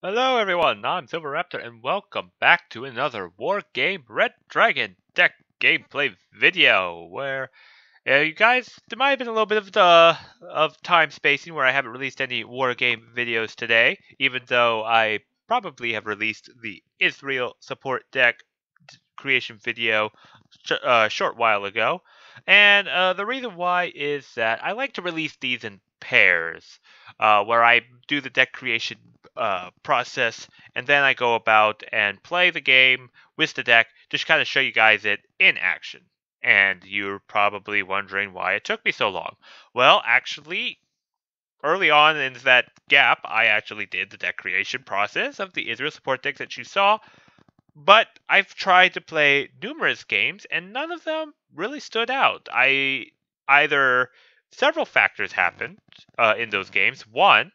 Hello everyone, I'm Silverraptor and welcome back to another Wargame Red Dragon deck gameplay video where you guys, there might have been a little bit of time spacing where I haven't released any Wargame videos today, even though I probably have released the Israel support deck creation video short while ago. And the reason why is that I like to release these in pairs, where I do the deck creation process, and then I go about and play the game with the deck, just kind of show you guys it in action. And you're probably wondering why it took me so long. Well, actually, early on in that gap, I actually did the deck creation process of the Israel support decks that you saw, but I've tried to play numerous games, and none of them really stood out. Several factors happened in those games. One,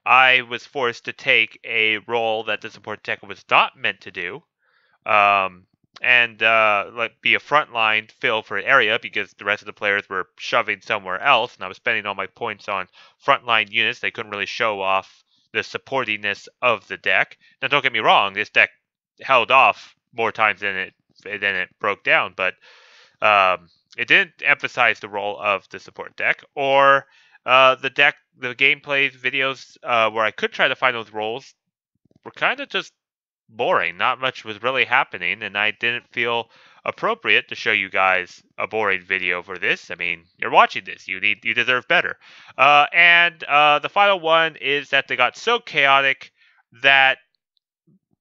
I was forced to take a role that the support tech was not meant to do, um, and like be a frontline fill for an area because the rest of the players were shoving somewhere else, and I was spending all my points on frontline units. They couldn't really show off the supportiness of the deck. Now, don't get me wrong, this deck held off more times than it broke down, but it didn't emphasize the role of the support deck or the gameplay videos where I could try to find those roles were kind of just boring. Not much was really happening, and I didn't feel appropriate to show you guys a boring video for this. I mean, you're watching this. You deserve better. The final one is that they got so chaotic that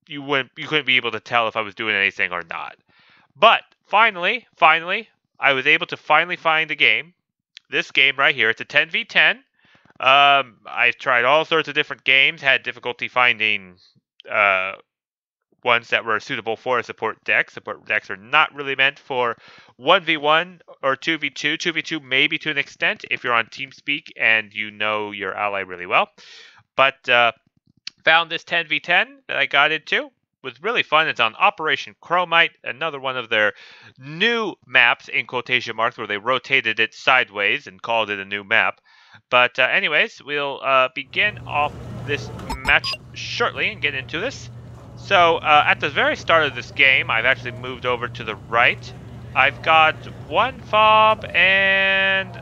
you couldn't be able to tell if I was doing anything or not. But finally, I was able to finally find a game. This game right here. It's a 10v10. I've tried all sorts of different games. Had difficulty finding ones that were suitable for a support deck. Support decks are not really meant for 1v1 or 2v2. 2v2 maybe to an extent if you're on TeamSpeak and you know your ally really well. But found this 10v10 that I got into. Was really fun. It's on Operation Chromite, another one of their new maps in quotation marks where they rotated it sideways and called it a new map. But anyways, we'll begin off this match shortly and get into this. So at the very start of this game, I've actually moved over to the right. I've got one fob and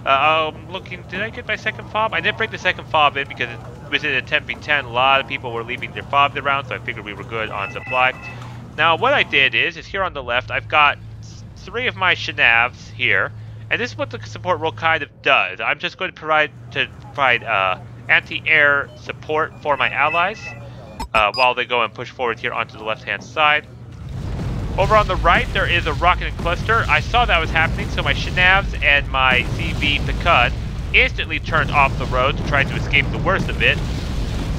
I'm looking, did I get my second fob? I didn't bring the second fob in because within a 10v10, a lot of people were leaving their fobs around, so I figured we were good on supply. Now, what I did is here on the left, I've got 3 of my shenavs here, and this is what the support role kind of does. I'm just going to provide anti-air support for my allies while they go and push forward here onto the left-hand side. Over on the right, there is a rocket and cluster. I saw that was happening, so my shenavs and my CV Picard instantly turned off the road to try to escape the worst of it.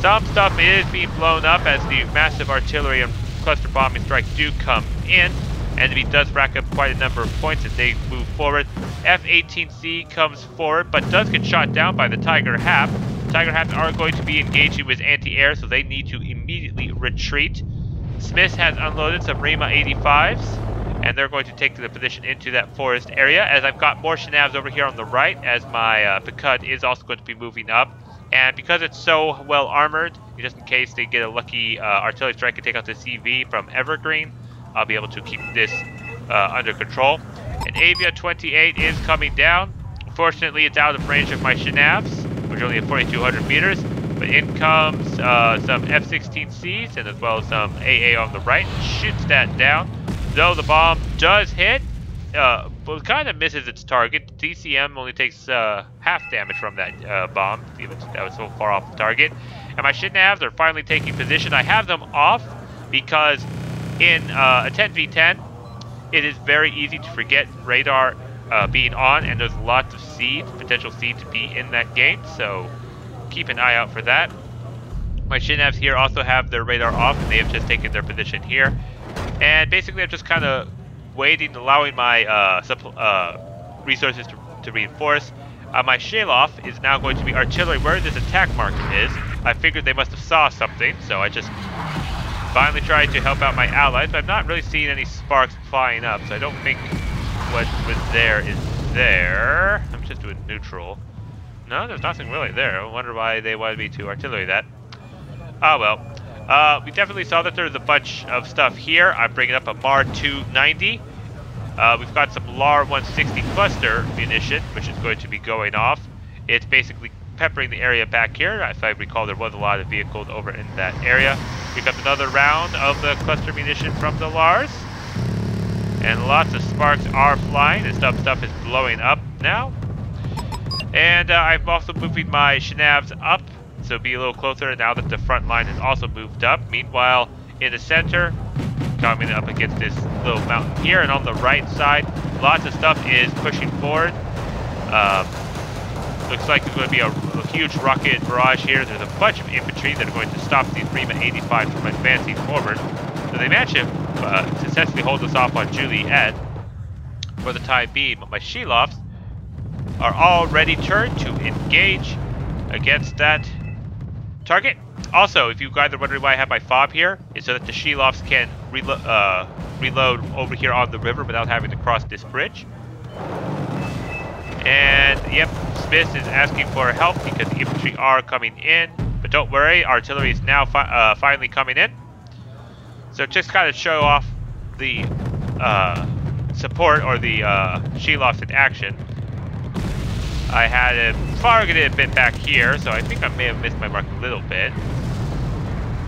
Some stuff is being blown up as the massive artillery and cluster bombing strikes do come in. Enemy does rack up quite a number of points as they move forward. F-18C comes forward, but does get shot down by the Tiger Hap. Tiger Haps are going to be engaging with anti-air, so they need to immediately retreat. Smith has unloaded some Rima 85s, and they're going to take the position into that forest area, as I've got more shenavs over here on the right, as my Picard is also going to be moving up. And because it's so well armored, just in case they get a lucky artillery strike and take out the CV from Evergreen, I'll be able to keep this under control. And Avia 28 is coming down. Unfortunately, it's out of range of my shenavs, which are only at 4,200 meters. But in comes some F-16Cs and as well as some AA on the right. Shoots that down. Though the bomb does hit, but kind of misses its target. DCM only takes half damage from that bomb, even that was so far off the target. And my shenavs are finally taking position. I have them off because in a 10v10, it is very easy to forget radar being on, and there's lots of seeds, potential seeds to be in that game, so keep an eye out for that. My shenavs here also have their radar off, and they have just taken their position here. And basically, I'm just kind of waiting, allowing my resources to reinforce. My Shaloff is now going to be artillery where this attack marker is. I figured they must have saw something, so I just finally tried to help out my allies, but I'm not really seeing any sparks flying up, so I don't think what was there is there. I'm just doing neutral. No, there's nothing really there. I wonder why they wanted me to artillery that. Oh well. We definitely saw that there's a bunch of stuff here. I'm bringing up a MAR 290. We've got some LAR 160 cluster munition, which is going to be going off. It's basically peppering the area back here. If I recall, there was a lot of vehicles over in that area. We've got another round of the cluster munition from the LARs. And lots of sparks are flying, and stuff is blowing up now. And I'm also moving my shenavs up, so be a little closer now that the front line has also moved up. Meanwhile, in the center, coming up against this little mountain here, and on the right side, lots of stuff is pushing forward. Looks like there's going to be a huge rocket barrage here. There's a bunch of infantry that are going to stop these Rima 85s from advancing forward. So they managed to successfully hold us off on Juliet for the time being, but my Shelofs are already turned to engage against that target. Also, if you guys are wondering why I have my fob here, it's so that the Shelofs can reload over here on the river without having to cross this bridge. And yep, Smith is asking for help because the infantry are coming in, but don't worry, artillery is now finally coming in. So just kind of show off the support, or the Shelofs in action. I had him targeted a bit back here, so I think I may have missed my mark a little bit.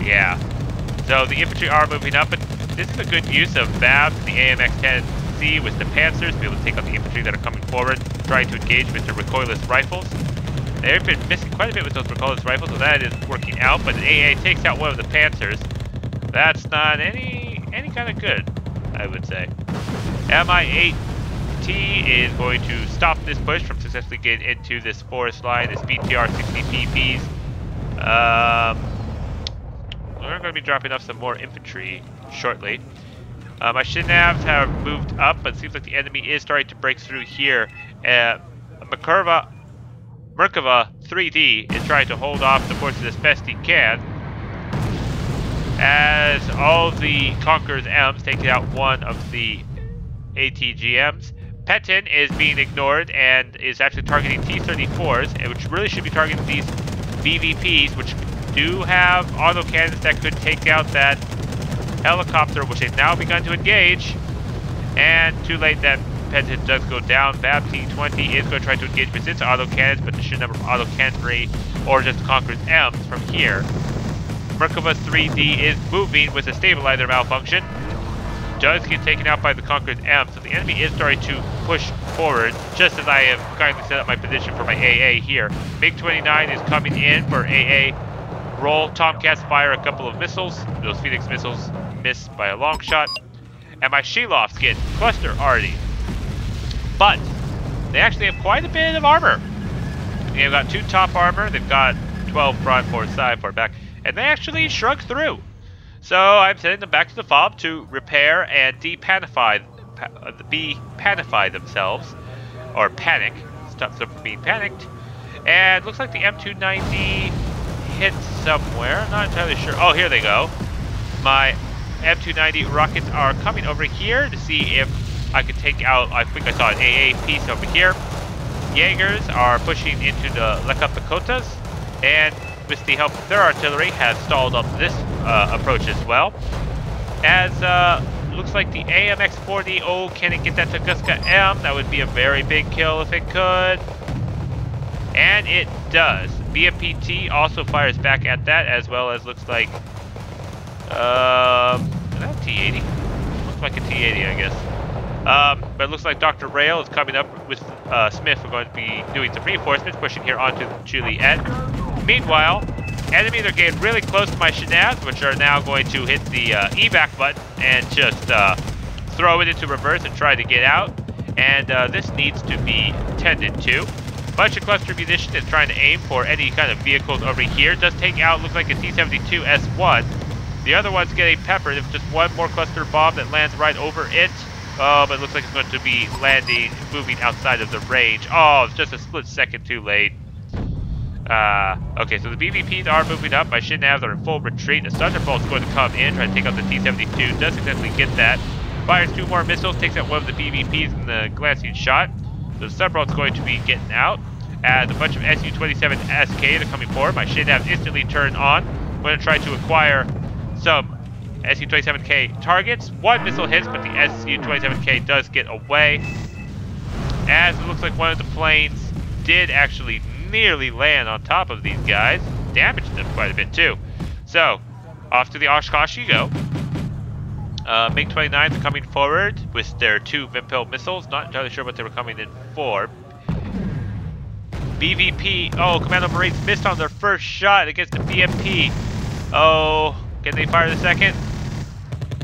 Yeah. So the infantry are moving up, but this is a good use of VABs, the AMX-10C with the Panzers, to be able to take on the infantry that are coming forward, trying to engage with the recoilless rifles. They've been missing quite a bit with those recoilless rifles, so that is working out, but the AA takes out one of the Panzers. That's not any kind of good, I would say. Mi-8T is going to stop this push from successfully getting into this forest line, this BTR 60 PPs. We're going to be dropping off some more infantry shortly. My Shinavs have moved up, but it seems like the enemy is starting to break through here. Merkava 3D is trying to hold off the forces as best he can, as all of the Conqueror's M's taking out one of the ATGMs. Petin is being ignored and is actually targeting T-34s, which really should be targeting these BVPs, which do have autocannons that could take out that helicopter, which they've now begun to engage. And too late, that Petin does go down. VAB T-20 is going to try to engage with its autocannons, but there should number of autocannonry or just Conqueror's M's from here. Merkava 3D is moving with a stabilizer malfunction. Does get taken out by the Conqueror's M, so the enemy is starting to push forward, just as I have kindly set up my position for my AA here. MiG-29 is coming in for AA roll. Tomcats fire a couple of missiles. Those Phoenix missiles miss by a long shot. And my Shelofs get cluster already. But they actually have quite a bit of armor. They've got 2 top armor, they've got 12 front, 4 side, 4 back, and they actually shrug through. So I'm sending them back to the fob to repair and de-panify themselves, or panic, stop them from being panicked. And looks like the M290 hit somewhere, not entirely sure. Oh, here they go. My M290 rockets are coming over here to see if I could take out, I think I saw an AA piece over here. Jaegers are pushing into the Lekapakotas, and with the help of their artillery, has stalled up this approach as well. As looks like the AMX-40, oh, can it get that Tunguska M? That would be a very big kill if it could. And it does. BMPT also fires back at that, as well as looks like, is that T-80? Looks like a T-80, I guess. But it looks like Dr. Rail is coming up with Smith. We're going to be doing some reinforcements, pushing here onto Juliet. Meanwhile, enemies are getting really close to my Shenavs, which are now going to hit the evac button and just throw it into reverse and try to get out. And this needs to be tended to. Bunch of cluster munition is trying to aim for any kind of vehicles over here. Does take out, looks like a T-72 S1. The other one's getting peppered. If just one more cluster bomb that lands right over it. Oh, but it looks like it's going to be landing, moving outside of the range. Oh, it's just a split second too late. Okay, so the BVPs are moving up. My Shinavs are in full retreat. A Thunderbolt's going to come in, try to take out the T-72. Does successfully get that. Fires 2 more missiles, takes out one of the BVPs in the glancing shot. So the Thunderbolt's going to be getting out. As a bunch of Su-27 SKs are coming forward, my Shinavs instantly turn on. I'm going to try to acquire some SU-27K targets. One missile hits, but the SU-27K does get away. As it looks like one of the planes did actually nearly land on top of these guys. Damaged them quite a bit too. So, off to the Oshkosh you go. MiG-29s are coming forward with their 2 Vimpel missiles. Not entirely sure what they were coming in for. BVP. Oh, Commando Marines missed on their first shot against the BMP. Oh, can they fire the second?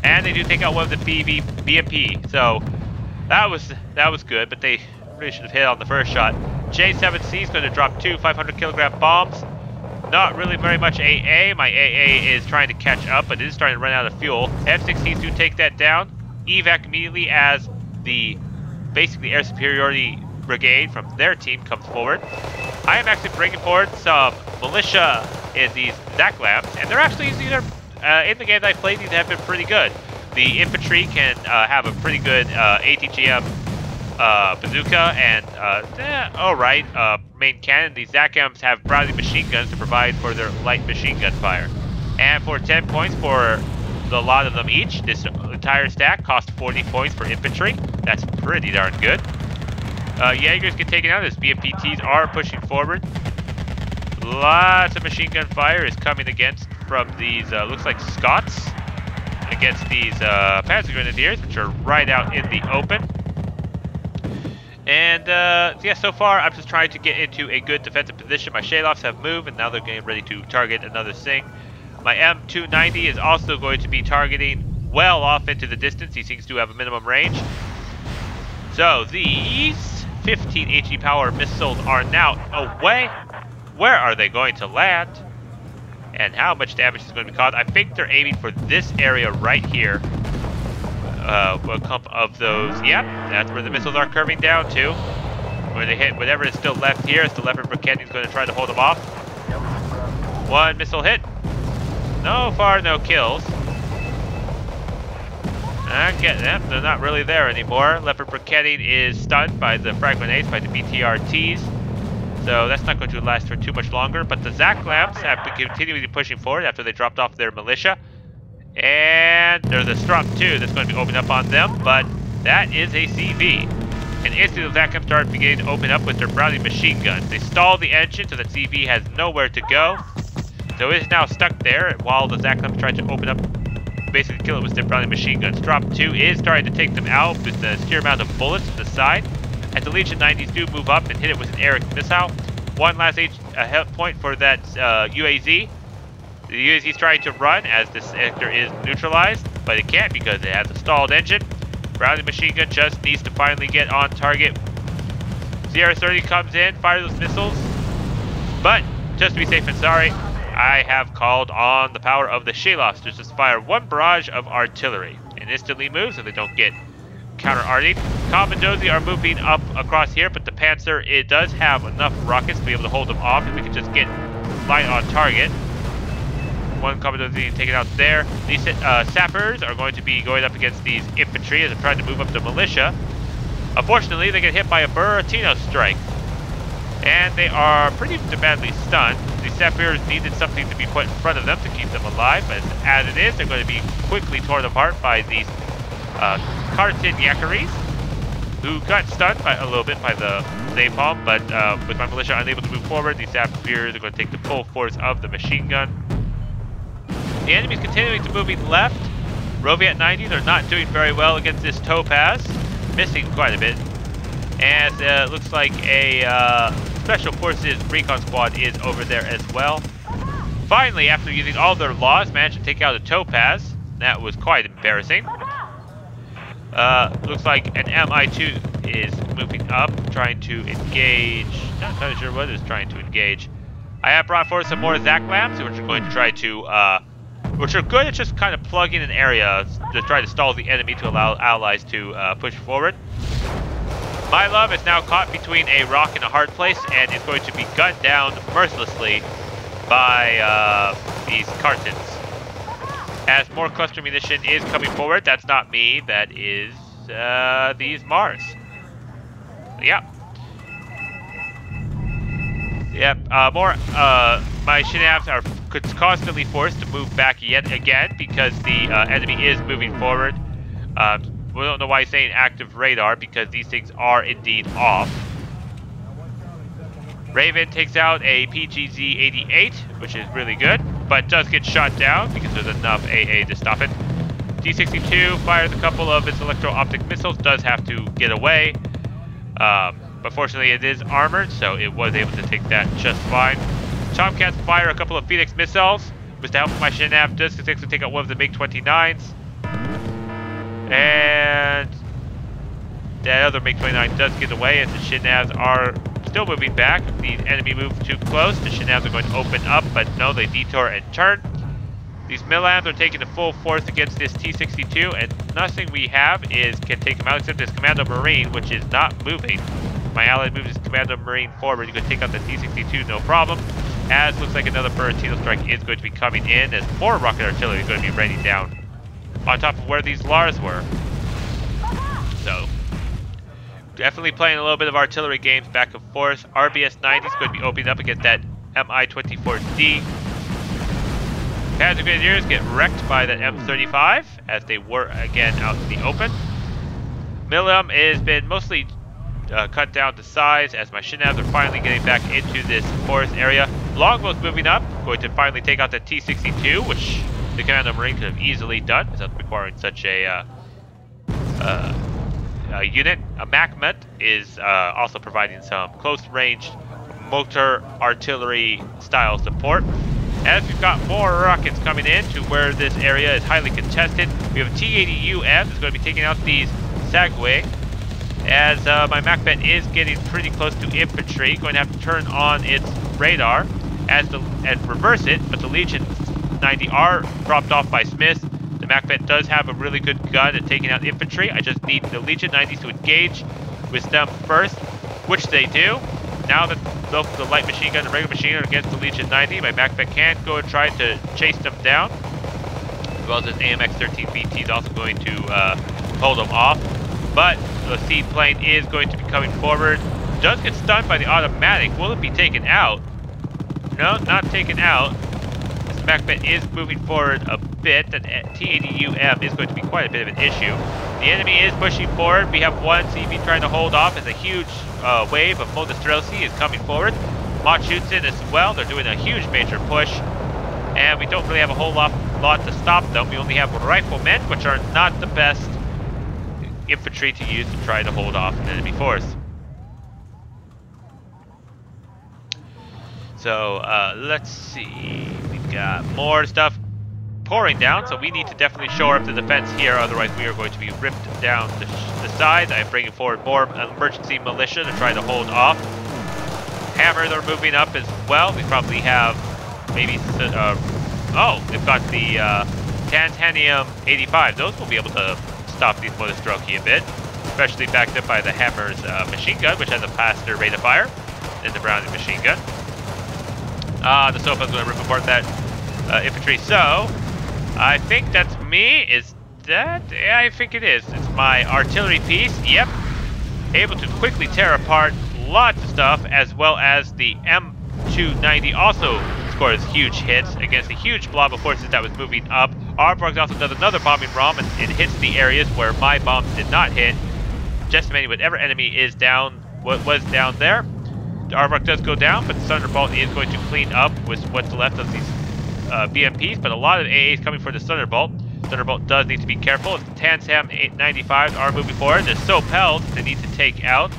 And they do take out one of the BMP. So that was good, but they really should have hit on the first shot. J7C is going to drop 2 500-kilogram bombs. Not really very much AA. My AA is trying to catch up, but it is starting to run out of fuel. F-16s do take that down. Evac immediately as the basically air superiority brigade from their team comes forward. I am actually bringing forward some militia in these Zach Labs, and they're actually in the game that I played, these have been pretty good. The infantry can have a pretty good ATGM bazooka and alright main cannon. These ZACMs have Bradley machine guns to provide for their light machine gun fire. And for 10 points for the lot of them each, this entire stack costs 40 points for infantry. That's pretty darn good. Jaegers get taken out as BMPTs are pushing forward. Lots of machine gun fire is coming against from these, looks like Scots, against these Panzer Grenadiers, which are right out in the open. And yeah, so far I'm just trying to get into a good defensive position. My Shalofs have moved, and now they're getting ready to target another thing. My M290 is also going to be targeting well off into the distance. He seems to have a minimum range. So these 15 HE power missiles are now away. Where are they going to land? And how much damage is going to be caused? I think they're aiming for this area right here. A clump of those. Yep, that's where the missiles are curving down to. Where they hit whatever is still left here. As the Leopard Briquetti is going to try to hold them off. One missile hit. No far, no kills. I get them. They're not really there anymore. Leopard Briquetti is stunned by the frag grenades, by the BTRTs. So that's not going to last for too much longer. But the Zach Labs have been continually pushing forward after they dropped off their militia. And there's a Strump too that's going to be opening up on them, but that is a CV. And instantly the Zach Labs start beginning to open up with their Browning machine guns. They stall the engine so the CV has nowhere to go. So it is now stuck there while the Zach Labs try to open up, basically kill it with their Browning machine guns. Drop 2 is starting to take them out with the sheer amount of bullets to the side. As the Legion 90s do move up and hit it with an Eric missile. One last health point for that UAZ. The UAZ is trying to run as this sector is neutralized, but it can't because it has a stalled engine. Browning machine gun just needs to finally get on target. CR-30 comes in, fires those missiles, but just to be safe and sorry, I have called on the power of the Shalofs to just fire one barrage of artillery and instantly move so they don't get counter-arted. Commandozi are moving up across here, but the Panzer, it does have enough rockets to be able to hold them off if we can just get light on target. One Commandozi taken out there. These sappers are going to be going up against these infantry as they're trying to move up the militia. Unfortunately, they get hit by a Buratino strike. And they are pretty badly stunned. The sappers needed something to be put in front of them to keep them alive, but as it is, they're going to be quickly torn apart by these Kartin Yakaris, who got stunned by a little bit by the napalm, but with my militia unable to move forward, these sappers are going to take the full force of the machine gun. The enemy's continuing to moving left. Roviat 90s are not doing very well against this Topaz, missing quite a bit. And it looks like a Special Forces Recon Squad is over there as well. Finally, after using all their laws, managed to take out a Topaz. That was quite embarrassing. Looks like an MI2 is moving up, trying to engage. Not entirely sure what it is trying to engage. I have brought forward some more Zach Labs, which are going to try to, which are good at just kind of plugging an area to try to stall the enemy to allow allies to push forward. My love is now caught between a rock and a hard place and is going to be gunned down mercilessly by these Kartins. As more cluster munition is coming forward, that's not me, that is these Mars. Yep. Yep, my Shinavs are constantly forced to move back yet again because the enemy is moving forward. We don't know why he's saying active radar because these things are indeed off. Raven takes out a PGZ-88, which is really good, but does get shot down because there's enough AA to stop it. T-62 fires a couple of its electro-optic missiles, does have to get away. But fortunately it is armored, so it was able to take that just fine. Tomcats fire a couple of Phoenix missiles. With the help of my Shinav, does successfully take out one of the MiG-29s. And that other MiG-29 does get away as the Shinavs are still moving back. If the enemy moves too close, the Shinavs are going to open up, but no, they detour and turn. These Milams are taking the full force against this T-62, and nothing we have can take him out except this Commando Marine, which is not moving. My ally moves his Commando Marine forward. You can take out the T-62, no problem. As looks like another Buratino strike is going to be coming in, as more rocket artillery is going to be ready down on top of where these Lars were. So, definitely playing a little bit of artillery games back and forth. RBS-90 is going to be opening up against that Mi-24D. Panzer Grenadiers get wrecked by that M35 as they were again out in the open. Milium has been mostly cut down to size as my Shinavs are finally getting back into this forest area. Longbow's moving up, going to finally take out the T-62, which the Commando Marine could have easily done without requiring such a unit. A MacMet is also providing some close-range motor artillery style support. As we've got more rockets coming in to where this area is highly contested, we have a T-80UF that's going to be taking out these Sagway. As my MacBet is getting pretty close to infantry, going to have to turn on its radar and reverse it, but the Legion 90 are dropped off by Smith. The MacBet does have a really good gun at taking out infantry. I just need the Legion 90s to engage with them first, which they do. Now that both the light machine gun and regular machine gun are against the Legion 90, my MacBet can go and try to chase them down. As well as this AMX-13 BT is also going to hold them off. But the seed plane is going to be coming forward. Does get stunned by the automatic. Will it be taken out? No, not taken out. This MacBet is moving forward a bit. That T-80UM is going to be quite a bit of an issue. The enemy is pushing forward. We have one CV trying to hold off as a huge wave of Modestrelsi is coming forward. Mott shoots in as well. They're doing a huge major push. And we don't really have a whole lot to stop them. We only have riflemen, which are not the best infantry to use to try to hold off an enemy force. So let's see, we've got more stuff pouring down, so we need to definitely shore up the defense here, otherwise we are going to be ripped down the sides. I'm bringing forward more emergency militia to try to hold off. Hammers are moving up as well. We probably have maybe, oh, they've got the Titanium 85. Those will be able to stop these Modestrelki a bit, especially backed up by the Hammer's machine gun, which has a faster rate of fire than the Browning machine gun. The Sofa's going to rip apart that infantry. So, I think that's me. Is that? Yeah, I think it is. It's my artillery piece. Yep. Able to quickly tear apart lots of stuff, as well as the M290 also scores huge hits against a huge blob of forces that was moving up. Arborg also does another bombing ROM, and it hits the areas where my bombs did not hit, decimating whatever enemy is down, what was down there. The Arborg does go down, but the Thunderbolt is going to clean up with what's left of these BMPs, but a lot of AA is coming for the Thunderbolt. Thunderbolt does need to be careful. The Tansam 895s are moving forward. They're so pelled, they need to take out.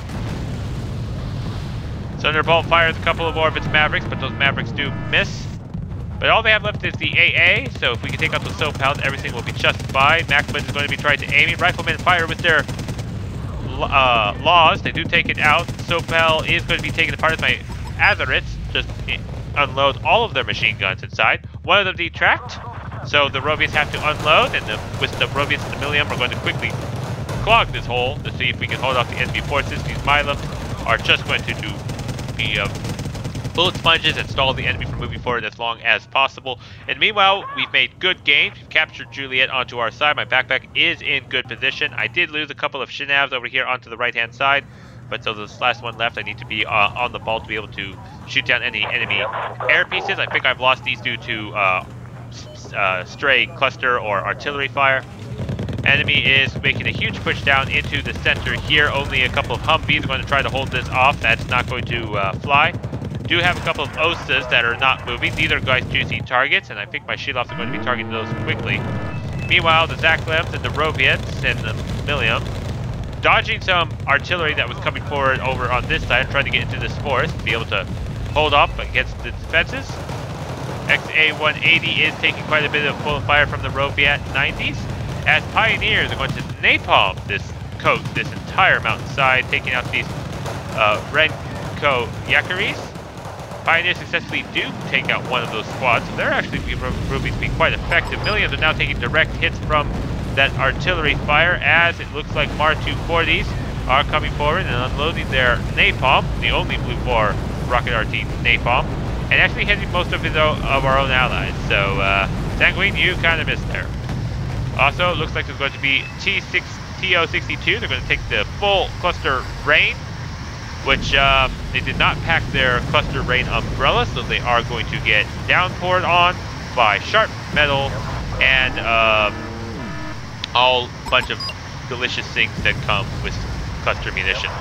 Thunderbolt fires a couple of more of its Mavericks, but those Mavericks do miss. But all they have left is the AA, so if we can take out the Sopel, everything will be just fine. Macman is going to be trying to aim it. Riflemen fire with their laws. They do take it out. Sopel is going to be taken apart as my Azarits just unload all of their machine guns inside. One of them detract, so the Rovians have to unload, and with the Rovians and the Milium, we're going to quickly clog this hole to see if we can hold off the enemy forces. These Milums are just going to be bullet sponges and stall the enemy from moving forward as long as possible. And meanwhile, we've made good gains. We've captured Juliet onto our side. My backpack is in good position. I did lose a couple of Shinavs over here onto the right-hand side, but so this last one left, I need to be on the ball to be able to shoot down any enemy air pieces. I think I've lost these due to stray cluster or artillery fire. Enemy is making a huge push down into the center here. Only a couple of Humvees are going to try to hold this off. That's not going to fly. Do have a couple of Osas that are not moving. These are guys juicy targets, and I think my Shields are going to be targeting those quickly. Meanwhile, the Zaklems and the Roviets and the Millium dodging some artillery that was coming forward over on this side, trying to get into this forest to be able to hold up against the defenses. XA-180 is taking quite a bit of full fire from the Roviet 90s, as Pioneers are going to napalm this entire mountainside, taking out these Renko Yakaris. Pioneers successfully do take out one of those squads, so they're actually proving to be quite effective. Millions are now taking direct hits from that artillery fire, as it looks like Mar 240s are coming forward and unloading their napalm, the only Blue 4 rocket RT napalm, and actually hitting most of our own allies. So Sanguine, you kind of missed there. Also, it looks like there's going to be TO62. They're going to take the full cluster rain, which they did not pack their cluster rain umbrella, so they are going to get downpoured on by sharp metal and all bunch of delicious things that come with cluster munitions.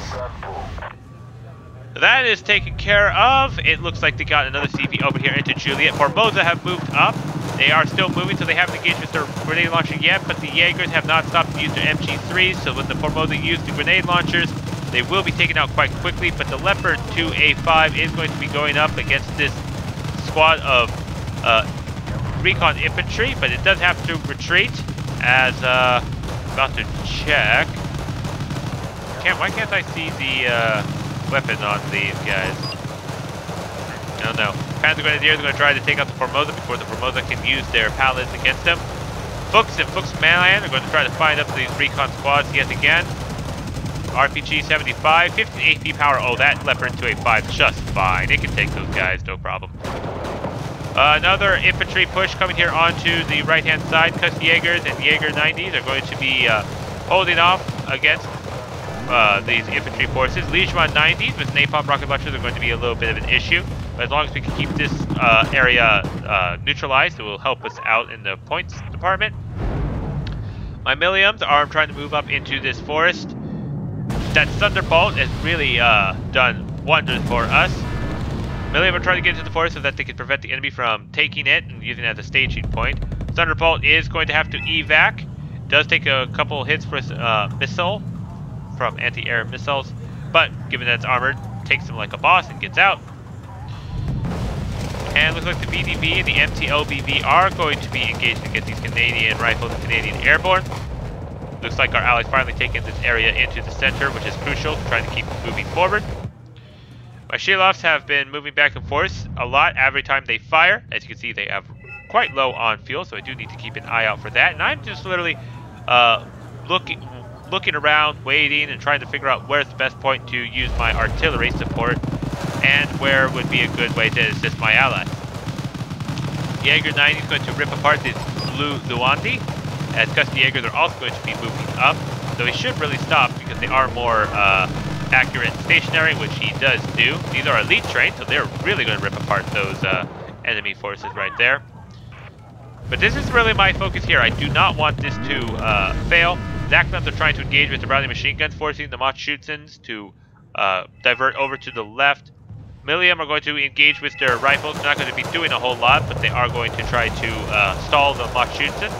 That is taken care of. It looks like they got another CV over here into Juliet. Formosa have moved up. They are still moving, so they haven't engaged with their grenade launcher yet, but the Jaegers have not stopped to use their MG3s, so when the Formosa use the grenade launchers, they will be taken out quite quickly. But the Leopard 2A5 is going to be going up against this squad of recon infantry, but it does have to retreat, as about to check. Why can't I see the weapon on these guys? I don't know. Panzer Grenadiers are going to try to take out the Formosa before the Formosa can use their pallets against them. Fuchs and Fuchs Manland are going to try to find up these recon squads yet again. RPG 75, 15 HP power. Oh, that Leopard 285 just fine. It can take those guys, no problem. Another infantry push coming here onto the right-hand side. Kuss Jaegers and Jaeger 90s are going to be holding off against these infantry forces. Leishman 90s with napalm rocket launchers are going to be a little bit of an issue, but as long as we can keep this area neutralized, it will help us out in the points department. My Milliums are trying to move up into this forest. That Thunderbolt has really done wonders for us. Millium are trying to get into the forest so that they can prevent the enemy from taking it and using it as a staging point. Thunderbolt is going to have to evac. Does take a couple hits for missile from anti-air missiles, but given that it's armored, takes them like a boss and gets out. And it looks like the VDV and the MTLBV are going to be engaged against these Canadian rifles and Canadian airborne. Looks like our allies finally taken this area into the center, which is crucial, trying to keep moving forward. My Shilovs have been moving back and forth a lot every time they fire. As you can see, they have quite low on fuel, so I do need to keep an eye out for that. And I'm just literally looking around, waiting, and trying to figure out where's the best point to use my artillery support and where would be a good way to assist my allies. Jaeger 90 is going to rip apart this blue Luandi, as Kuss Jaegers are also going to be moving up, so he should really stop because they are more accurate stationary, which he does do. These are elite trained, so they're really going to rip apart those enemy forces right there. But this is really my focus here. I do not want this to fail. Zaklems are trying to engage with the Browning machine guns, forcing the Machschutzens to divert over to the left. Millium are going to engage with their rifles. They're not going to be doing a whole lot, but they are going to try to stall the Machschutzen.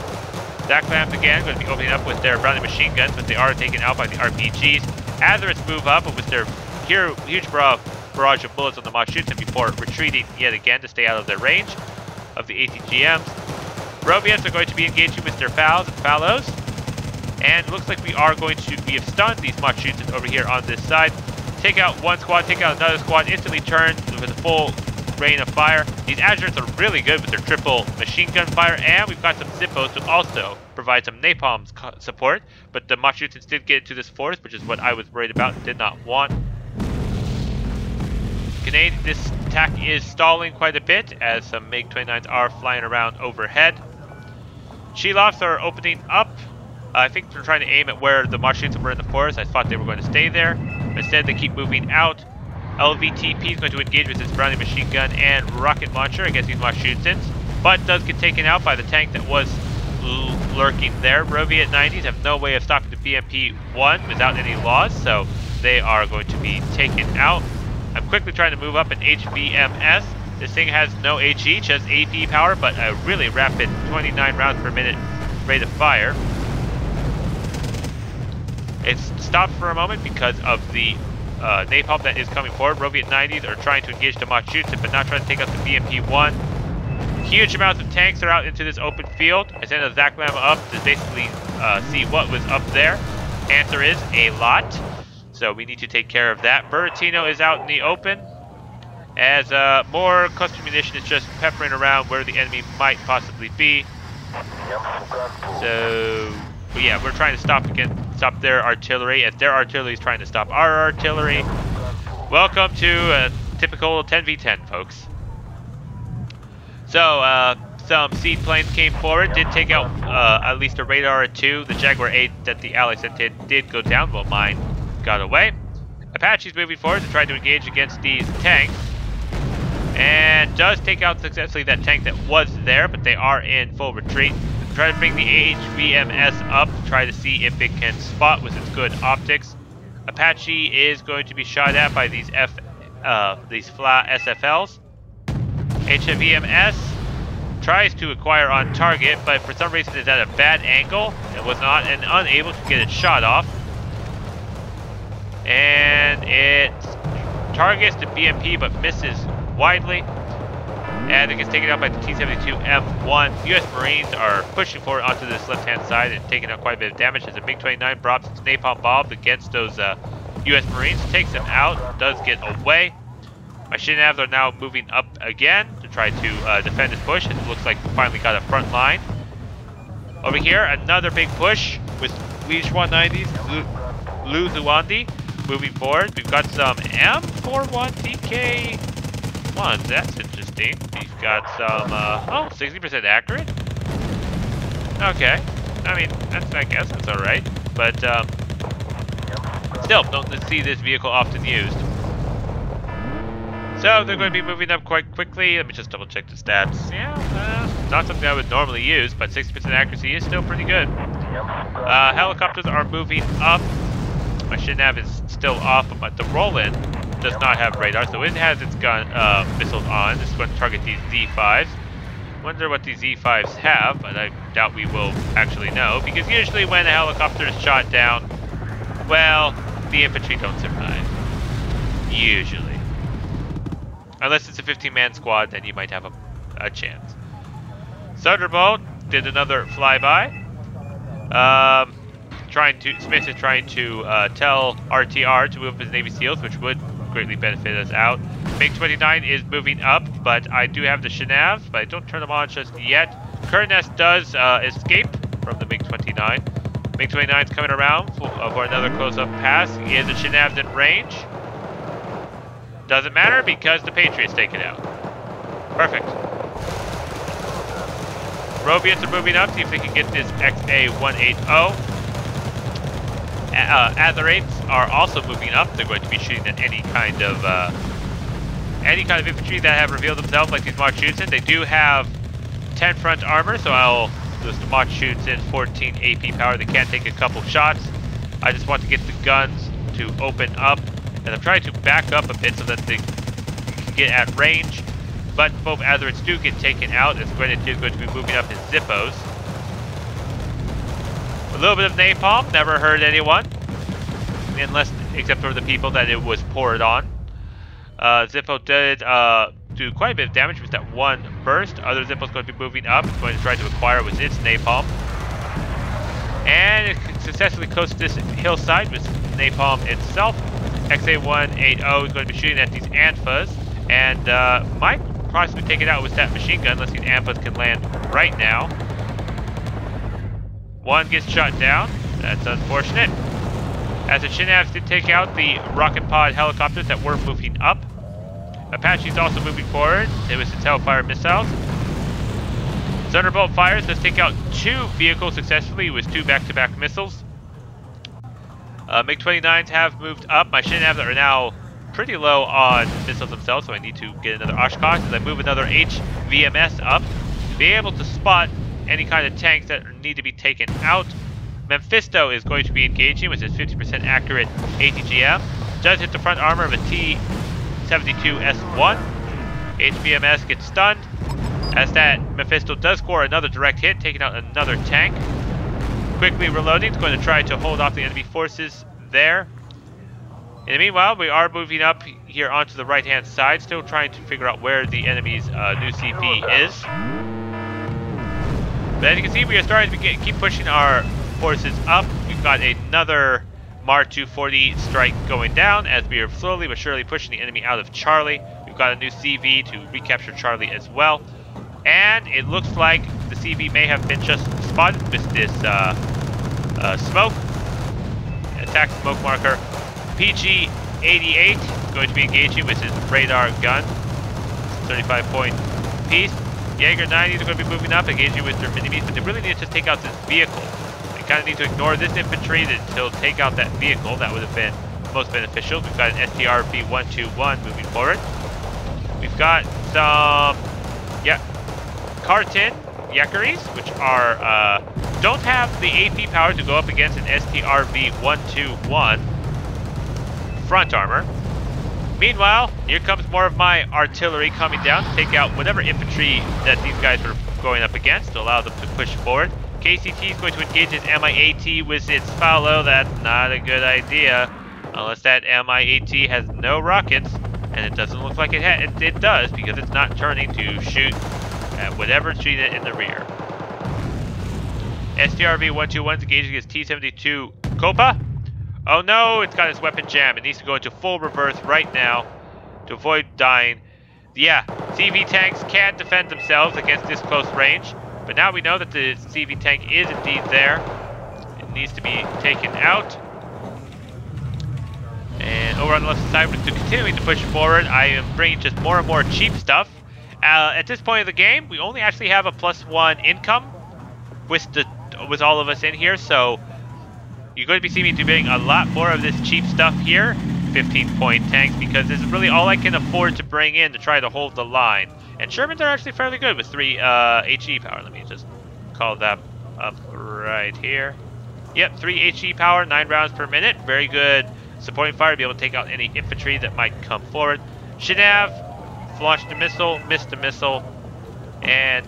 Zaklems again going to be opening up with their Browning machine guns, but they are taken out by the RPGs. Azerists move up with their huge barrage of bullets on the Machschutzen before retreating yet again to stay out of their range of the ATGMs. Roviets are going to be engaging with their Fals and Fallows. And it looks like we have stunned these Machschutzens over here on this side. Take out one squad, take out another squad, instantly turn with a full rain of fire. These Azerists are really good with their triple machine gun fire, and we've got some Zippos to also provide some napalm support. But the Machschutzens did get into this forest, which is what I was worried about and did not want. This attack is stalling quite a bit as some MiG-29s are flying around overhead. Shilovs are opening up. I think they're trying to aim at where the Machschutzens were in the forest. I thought they were going to stay there. Instead, they keep moving out. LVTP is going to engage with his Browning machine gun and rocket launcher against these Machutsins, but does get taken out by the tank that was lurking there. Roviet 90s have no way of stopping the BMP-1 without any loss, so they are going to be taken out. I'm quickly trying to move up an HVMS. This thing has no HE, just AP power, but a really rapid 29 rounds per minute rate of fire. It's stopped for a moment because of the napalm that is coming forward. Roviet 90s are trying to engage the Machutsin, but not trying to take out the BMP-1. Huge amounts of tanks are out into this open field. I sent a Zaklam up to basically see what was up there. Answer is a lot. So we need to take care of that. Buratino is out in the open, as more cluster munition is just peppering around where the enemy might possibly be. So, but yeah, we're trying to stop their artillery, as their artillery is trying to stop our artillery. Welcome to a typical 10v10, folks. So, some seed planes came forward, did take out at least a radar or two. The Jaguar 8 that the Allies sent in did go down, while mine got away. Apache's moving forward to try to engage against these tanks, and does take out successfully that tank that was there, but they are in full retreat. Try to bring the HVMS up to try to see if it can spot with its good optics. Apache is going to be shot at by these FLA SFLs. HVMS tries to acquire on target, but for some reason is at a bad angle and was not and unable to get it shot off. And it targets the BMP but misses widely. And it gets taken out by the T-72M1. US Marines are pushing forward onto this left-hand side and taking out quite a bit of damage as the MiG-29 drops its napalm bomb against those US Marines, takes them out, does get away. My Shinavs are now moving up again to try to defend this push, and it looks like we finally got a front line. Over here, another big push with Liege 190s, Luzuandi moving forward. We've got some M41 TK1s, that's interesting. We've got some, 60% accurate? Okay, I mean, I guess that's alright, but still, don't see this vehicle often used. So they're going to be moving up quite quickly. Let me just double check the stats. Yeah, not something I would normally use, but 60% accuracy is still pretty good. Helicopters are moving up. My Shinav is still off, but the Roland does not have radar, so it has its gun missiles on. It's going to target these Z5s. Wonder what these Z5s have, but I doubt we will actually know, because usually when a helicopter is shot down, well, the infantry don't survive. Usually. Unless it's a 15-man squad, then you might have a chance. Thunderbolt did another flyby. Smith is trying to tell RTR to move his Navy SEALs, which would greatly benefit us out. MiG-29 is moving up, but I do have the Shinavs, but I don't turn them on just yet. Kurness does escape from the MiG-29. MiG-29 is coming around for another close-up pass. He is a Shinavs in range. Doesn't matter because the Patriots take it out. Perfect. Roviets are moving up, see if they can get this XA-180. Azerates are also moving up. They're going to be shooting at any kind of infantry that have revealed themselves, like these Machutsin. They do have 10 front armor, so I'll use the Machutsin 14 AP power. They can take a couple shots. I just want to get the guns to open up. And I'm trying to back up a bit so that they can get at range. But both Azerates do get taken out, as Grenadier is going to be moving up his Zippos. A little bit of napalm, never hurt anyone. Except for the people that it was poured on. Zippo did do quite a bit of damage with that one burst. Other Zippo's going to be moving up. It's going to try to acquire with its napalm. And it successfully coasted this hillside with napalm itself. XA-180 is going to be shooting at these Anfas, and might possibly take it out with that machine gun unless these Anfas can land right now. One gets shot down. That's unfortunate. As the Shinavs did take out the rocket pod helicopters that were moving up. Apache's also moving forward. It was its Hellfire missiles. Thunderbolt fires. Let's take out 2 vehicles successfully with 2 back-to-back missiles. MiG-29s have moved up. My Shinavs are now pretty low on missiles themselves, so I need to get another Oshkosh as I move another HVMS up to be able to spot any kind of tanks that need to be taken out. Mephisto is going to be engaging with his 50% accurate ATGM. Does hit the front armor of a T-72S1. HVMS gets stunned. As that Mephisto does score another direct hit, taking out another tank. Quickly reloading, going to try to hold off the enemy forces there. In the meanwhile, we are moving up here onto the right-hand side, still trying to figure out where the enemy's new CV is. But as you can see, we are starting to keep pushing our forces up. We've got another Mar 240 strike going down as we are slowly but surely pushing the enemy out of Charlie. We've got a new CV to recapture Charlie as well. And it looks like the CV may have been just spotted with this smoke. Attack smoke marker. PG-88 going to be engaging with his radar gun. 35-point piece. Jaeger 90s are going to be moving up, engaging with their mini-me's, but they really need to just take out this vehicle. They kind of need to ignore this infantry until take out that vehicle. That would have been most beneficial. We've got an STRV-121 moving forward. We've got some, Carton Yekaris, which are, don't have the AP power to go up against an STRV-121 front armor. Meanwhile, here comes more of my artillery coming down to take out whatever infantry that these guys were going up against to allow them to push forward. KCT is going to engage his MI-AT with its Fallow. That's not a good idea, unless that MI-AT has no rockets, and it doesn't look like it does, because it's not turning to shoot at whatever's treated in the rear. STRV-121 is engaging his T-72 Copa. Oh no, it's got its weapon jammed. It needs to go into full reverse right now to avoid dying. Yeah, CV tanks can defend themselves against this close range, but now we know that the CV tank is indeed there. It needs to be taken out. And over on the left side, we're continuing to push forward. I am bringing just more and more cheap stuff. At this point of the game, we only actually have a +1 income with all of us in here, so you're going to be seeing me doing a lot more of this cheap stuff here, 15-point tanks, because this is really all I can afford to bring in to try to hold the line. And Shermans are actually fairly good with 3 HE power. Let me just call that up right here. Yep, 3 HE power, 9 rounds per minute. Very good supporting fire to be able to take out any infantry that might come forward. Shinav launched a missile, missed a missile, and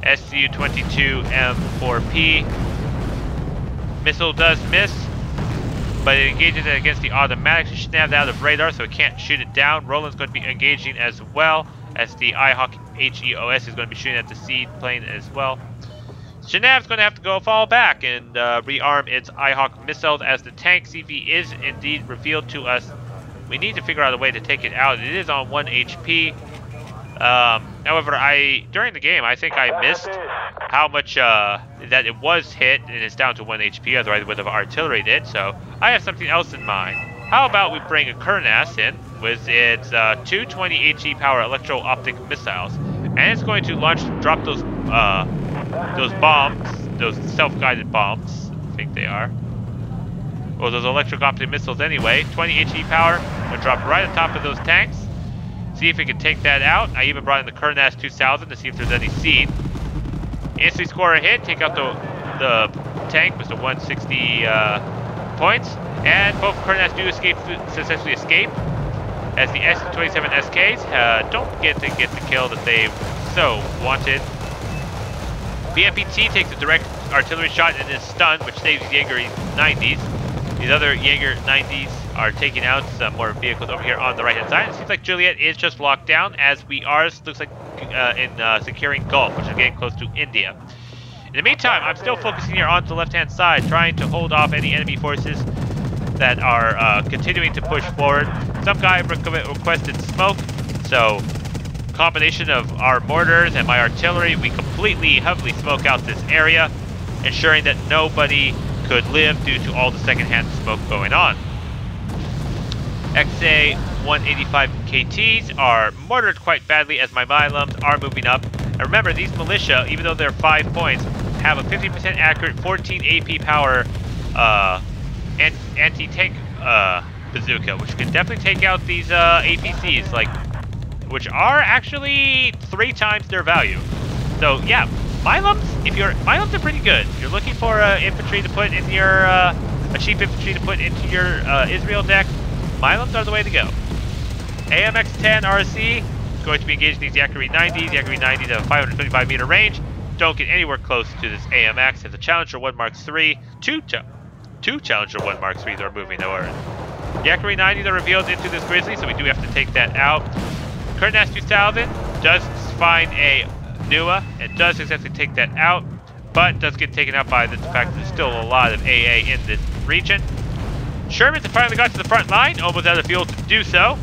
SCU-22M4P. Missile does miss, but it engages it against the automatic. So Shinav's out of radar, so it can't shoot it down. Roland's going to be engaging as well, as the IHawk HEOS is going to be shooting at the seed plane as well. Shinav's going to have to fall back and rearm its IHawk missiles, as the tank CV is indeed revealed to us. We need to figure out a way to take it out. It is on 1 HP. However, during the game, I think I missed how much that it was hit, and it's down to 1 HP, otherwise it would have artillery it. So I have something else in mind. How about we bring a Kurnas in with its 220 HE power electro-optic missiles, and it's going to drop those bombs, those self-guided bombs, I think they are. Well, those electro-optic missiles anyway. 20 HE power, will drop right on top of those tanks. See if we can take that out. I even brought in the Kurnas 2000 to see if there's any seed. Instantly score a hit, take out the tank with the 160 points. And both Kurnas do successfully escape, as the S-27 SKs don't get the kill that they so wanted. BMPT takes a direct artillery shot and is stunned, which saves Jaeger 90s. These other Jaeger 90s are taking out some more vehicles over here on the right-hand side. It seems like Juliet is just locked down, as we are, looks like, in securing Gulf, which is getting close to India. In the meantime, I'm still focusing here on the left-hand side, trying to hold off any enemy forces that are continuing to push forward. Some guy requested smoke, so combination of our mortars and my artillery, we completely heavily smoke out this area, ensuring that nobody could live due to all the second-hand smoke going on. XA-185 KTs are mortared quite badly, as my Milums are moving up. And remember, these militia, even though they're 5 points, have a 50% accurate 14 AP power anti-tank bazooka, which can definitely take out these APCs, like, which are actually 3 times their value. So yeah, Milums are pretty good. If you're looking for infantry to put in your a cheap infantry to put into your Israel deck, Milums are the way to go. AMX-10 RC is going to be engaged in these Yakari 90s. Yakari 90s have a 525 meter range. Don't get anywhere close to this AMX. As a Challenger 1 Mark III, two Challenger 1 Mark IIIs are moving over. Yakari 90s are revealed into this Grizzly, so we do have to take that out. Curtin S2000 does find a NUA and does successfully take that out, but does get taken out by the fact that there's still a lot of AA in this region. Shermans have finally got to the front line, almost out of fuel to do so,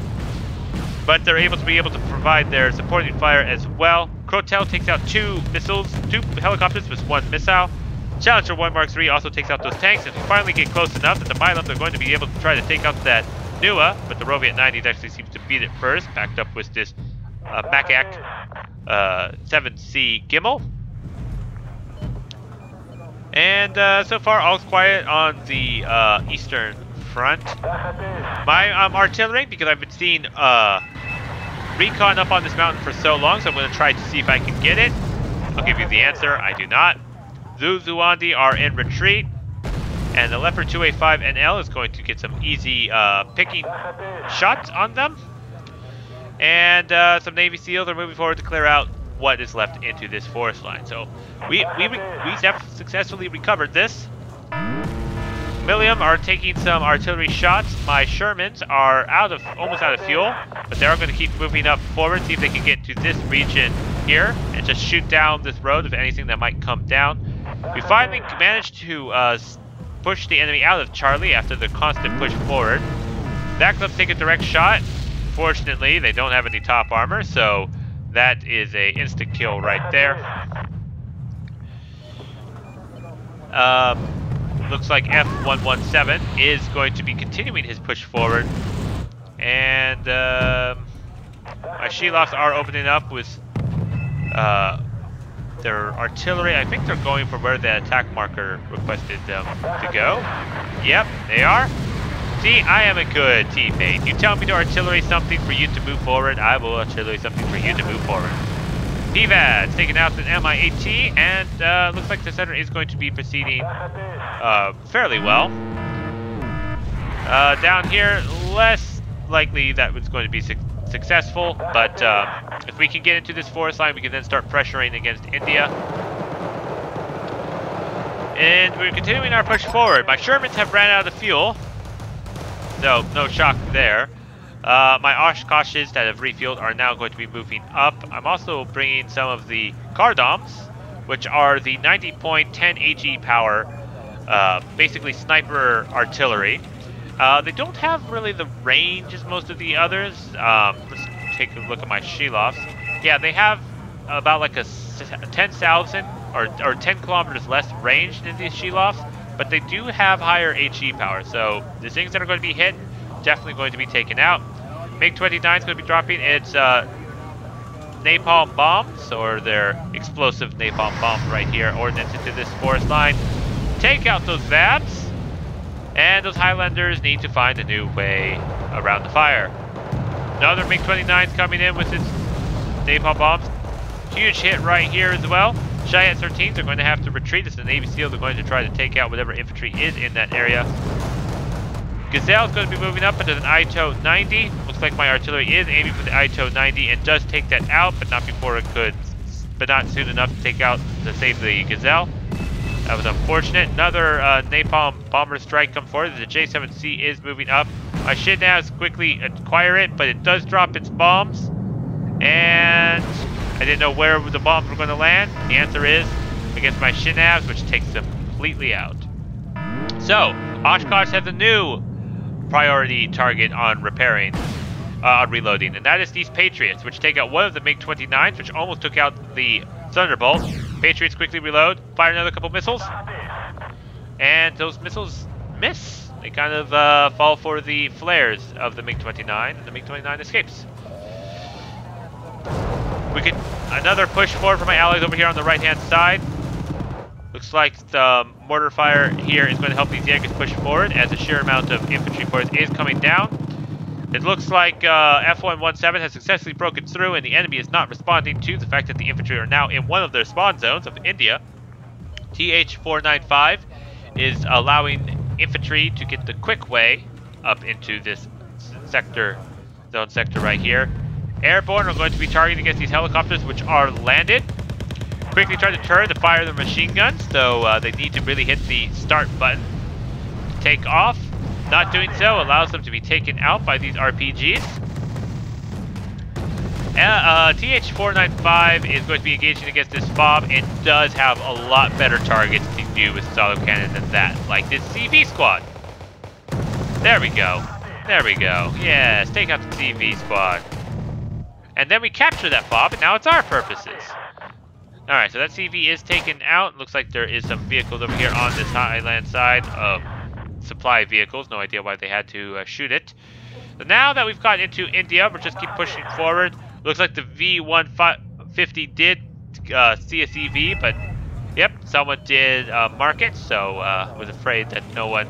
but they're able to provide their supporting fire as well. Crotel takes out 2 helicopters with 1 missile. Challenger 1 Mark III also takes out those tanks, and we finally get close enough that the Milums are going to be able to try to take out that NUA, but the Roviet 90s actually seems to beat it first, backed up with this Macac 7C Gimmel. And so far, all's quiet on the eastern front. My artillery, because I've been seeing recon up on this mountain for so long, so I'm going to try to see if I can get it. I'll give you the answer. I do not. Zuzuandi are in retreat, and the Leopard 2A5 NL is going to get some easy picking shots on them. And some Navy SEALs are moving forward to clear out what is left into this forest line. So we successfully recovered this. Millium are taking some artillery shots. My Shermans are almost out of fuel, but they're going to keep moving up forward, see if they can get to this region here and just shoot down this road of anything that might come down. We finally managed to push the enemy out of Charlie after the constant push forward. That club take a direct shot. Fortunately, they don't have any top armor, so that is a instant kill right there. Looks like F117 is going to be continuing his push forward, and my Shilofs are opening up with their artillery. I think they're going for where the attack marker requested them to go. Yep, they are. See, I am a good teammate. You tell me to artillery something for you to move forward, I will artillery something for you to move forward. PVAD's taking out the MI-8T, and looks like the center is going to be proceeding fairly well. Down here, less likely that it's going to be successful, but if we can get into this forest line, we can then start pressuring against India. And we're continuing our push forward. My Shermans have ran out of fuel, so no shock there. My Oshkoshes that have refueled are now going to be moving up. I'm also bringing some of the Cardoms, which are the 90.10 AG power, basically sniper artillery. They don't have really the range as most of the others. Let's take a look at my Shilofs. Yeah, they have about like a 10,000 or 10 kilometers less range than these Shilofs, but they do have higher HE power. So the things that are going to be hit, definitely going to be taken out. MiG-29 is going to be dropping its napalm bombs, or their explosive napalm bombs right here, ordnance into this forest line. Take out those VABs, and those Highlanders need to find a new way around the fire. Another MiG-29 is coming in with its napalm bombs. Huge hit right here as well. Cheyenne 13s are going to have to retreat as the Navy SEALs are going to try to take out whatever infantry is in that area. Gazelle is going to be moving up into an ITO 90. Looks like my artillery is aiming for the ITO 90 and does take that out, but not before it could, but not soon enough to take out to save the Gazelle. That was unfortunate. Another napalm bomber strike come forward. The J7C is moving up. My Shinavs quickly acquire it, but it does drop its bombs. And I didn't know where the bombs were going to land. The answer is against my Shinavs, which takes them completely out. So, Oshkosh has a new priority target on repairing, on reloading, and that is these Patriots, which take out one of the MiG-29s, which almost took out the Thunderbolt. Patriots quickly reload, fire another couple missiles, and those missiles miss. They kind of fall for the flares of the MiG-29, and the MiG-29 escapes. We could another push forward for my allies over here on the right-hand side. Looks like the mortar fire here is going to help these Jaegers push forward as the sheer amount of infantry force is coming down. It looks like F117 has successfully broken through and the enemy is not responding to the fact that the infantry are now in one of their spawn zones of India. TH495 is allowing infantry to get the quick way up into this zone sector right here. Airborne are going to be targeting against these helicopters which are landed. Quickly try to turn to fire their machine guns, so they need to really hit the start button to take off. Not doing so allows them to be taken out by these RPGs. TH495 is going to be engaging against this FOB and does have a lot better targets to do with solo cannon than that, like this CV squad. There we go. There we go. Yes, take out the CV squad. And then we capture that FOB, and now it's our purposes. Alright, so that CV is taken out. Looks like there is some vehicles over here on this highland side of supply vehicles. No idea why they had to shoot it. So now that we've got into India, we'll just keep pushing forward. Looks like the V150 did see a CV, but yep, someone did mark it, so was afraid that someone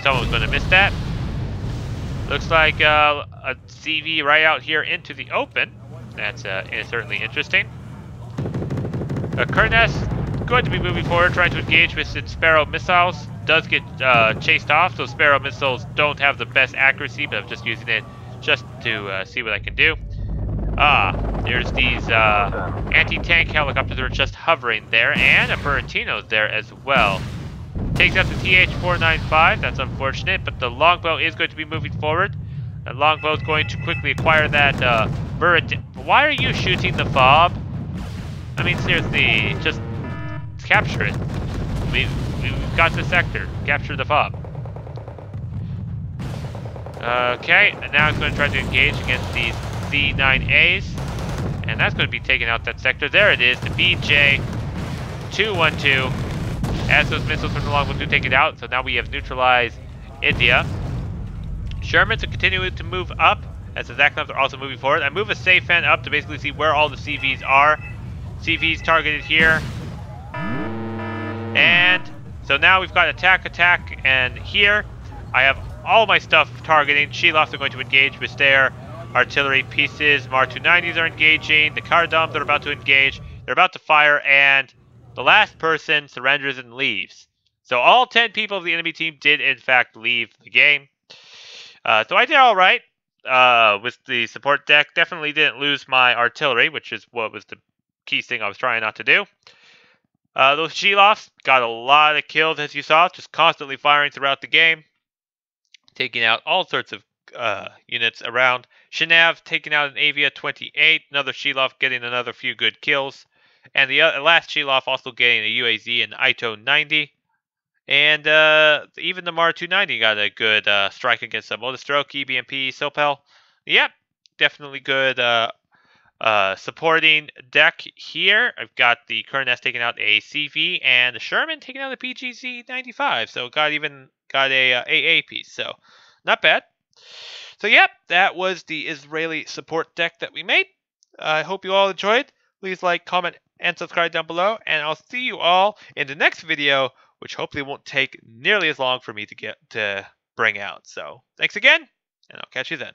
was going to miss that. Looks like a CV right out here into the open. That's certainly interesting. Kurnes going to be moving forward, trying to engage with its Sparrow missiles. Does get chased off, so Sparrow missiles don't have the best accuracy, but I'm just using it just to see what I can do. There's these anti-tank helicopters that are just hovering there, and a Buratino's there as well. Takes out the TH495, that's unfortunate, but the longbow is going to be moving forward. That longbow is going to quickly acquire that Buratino. Why are you shooting the FOB? I mean, seriously, just capture it. We've got the sector. Capture the FOB. Okay, and now it's going to try to engage against these Z9As. And that's going to be taking out that sector. There it is, the BJ212. As those missiles from the longbow do take it out, so now we have neutralized India. Shermans are continuing to move up as the Zaknavs are also moving forward. I move a safe fan up to basically see where all the CVs are. CVs targeted here. And so now we've got attack, and here I have all my stuff targeting. Shilofs are going to engage with their artillery pieces. Mar-290s are engaging. The Kardoms are about to engage. They're about to fire, and the last person surrenders and leaves. So all 10 people of the enemy team did, in fact, leave the game. So I did all right with the support deck. Definitely didn't lose my artillery, which is what was the key thing I was trying not to do. Those Shilofs got a lot of kills, as you saw, just constantly firing throughout the game, taking out all sorts of units around. Shinav taking out an Avia 28, another Shilof getting another few good kills, and the last Shilof also getting a UAZ and Ito 90. And even the Mar-290 got a good strike against the Motorstroke, EBMP, Sopel. Yep, definitely good supporting deck here. I've got the Kurnes taking out a CV and the Sherman taking out a PGZ 95. So got a AA piece. So not bad. So yep, that was the Israeli support deck that we made. I hope you all enjoyed. Please like, comment, and subscribe down below. And I'll see you all in the next video, which hopefully won't take nearly as long for me to bring out. So thanks again, and I'll catch you then.